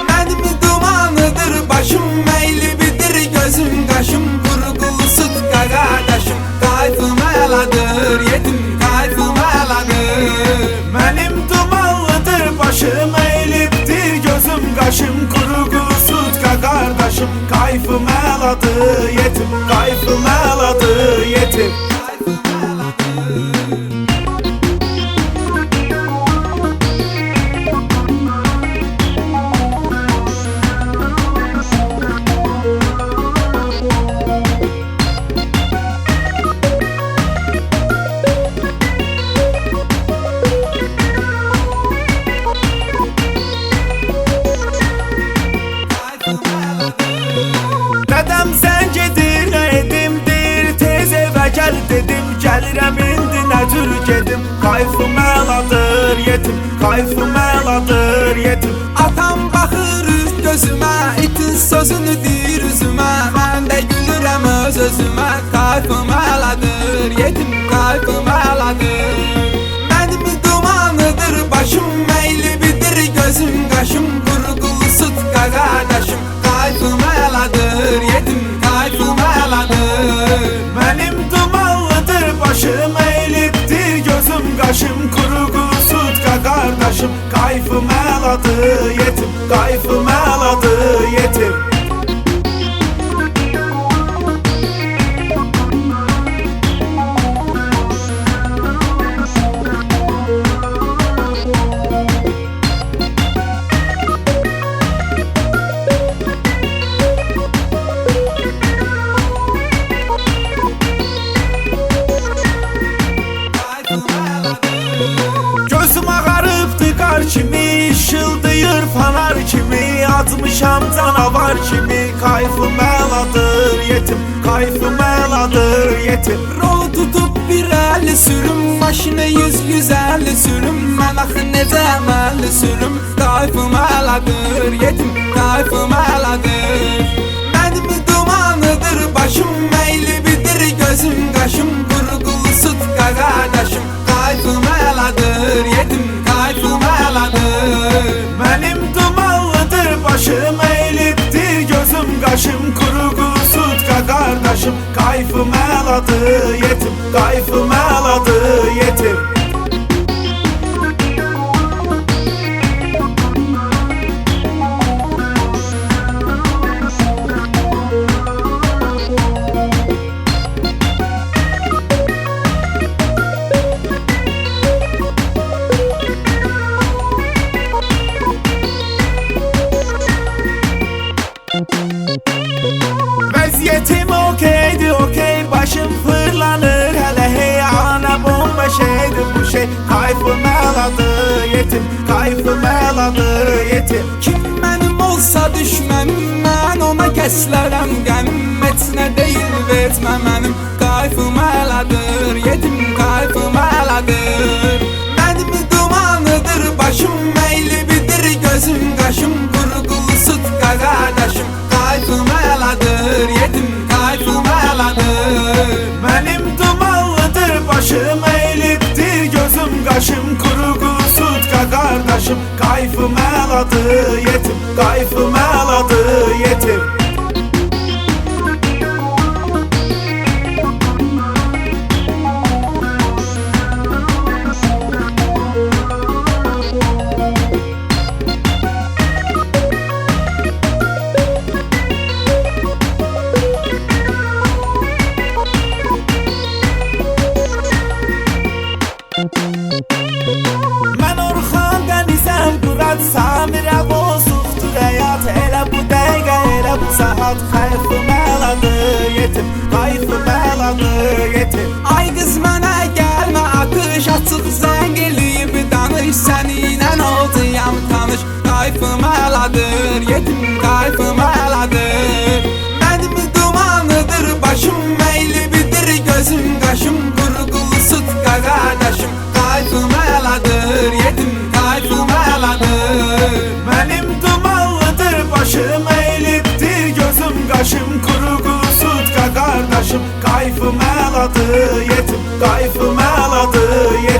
Mənim dumanıdır başım, meyli bidir gözüm qaşım, qurğulu süt qardaşım, kayfım əladır yetim, kayfım əladır. Mənim dumanlıdır başım, eylibdir gözüm qaşım, qurğulu süt qardaşım, kayfım əladır yetim, kayfım əladır yetim. Dədəm zəng edir, nə edim, deyir tez evə gəl dedim, gəlirəm indi nə tür gedim, kayfım əladır yetim, kayfım əladır yetim. Atam baxır üz gözümə, itin sözünü deyir üzümə, mən də gülürəm öz özümə, kayfım əladır yetim, kayfım əladır. Mənim dumanıdır başım, meyli bidir gözüm qaşım, qurğulu süt qardaşım, kayfım əladır yetim, kayfım əladır. Mənim dumanlıdır başım, eylibdir gözüm qaşım, qurğulu süt qardaşım, kayfım əladır yetim, kayfım əladır yetim. Gözüm ağarıbdı qar kimi, işıldayır fanar kimi, atmışam canavar kimi, kayfım əladır yetim, kayfım əladır yetim. Rol tutub bir əli sürüm, maşını 100-150 sürüm, mən axı necə əməlli sürüm, kayfım əladır yetim, kayfım əladır. Mənim dumanıdır başım, meyli bidir gözüm qaşım, qurğulu süt qardaşım, kayfım əladır yetim, kayfım əladır. Mənim dumanlıdır başım, eylibdir gözüm qaşım, qurğulu süt qardaşım, kayfım əladır yetim, kayfım əladır yetim. Vəziyyətim okeydi okey, başım fırlanır hələ hey, ana bomba şeydir bu şey, kayfım əladır yetim, kayfım əladır yetim. Kim mənim olsa düşmənim, mən ona kəslərəm qəmim, heç nə deyil vermə mənim, kayfım əladır yetim, kayfım əladır. Mənim dumanıdır başım, meyli bidir gözüm qaşım, qurğulu süt qardaşım, kayfım əladır yetim, kayfım əladır. Mənim dumanlıdır başım, eylibdir gözüm qaşım, qurğulu süt qardaşım, kayfım əladır yetim, kayfım əladır yetim. Kayfım əladır yetim, kayfım əladır yetim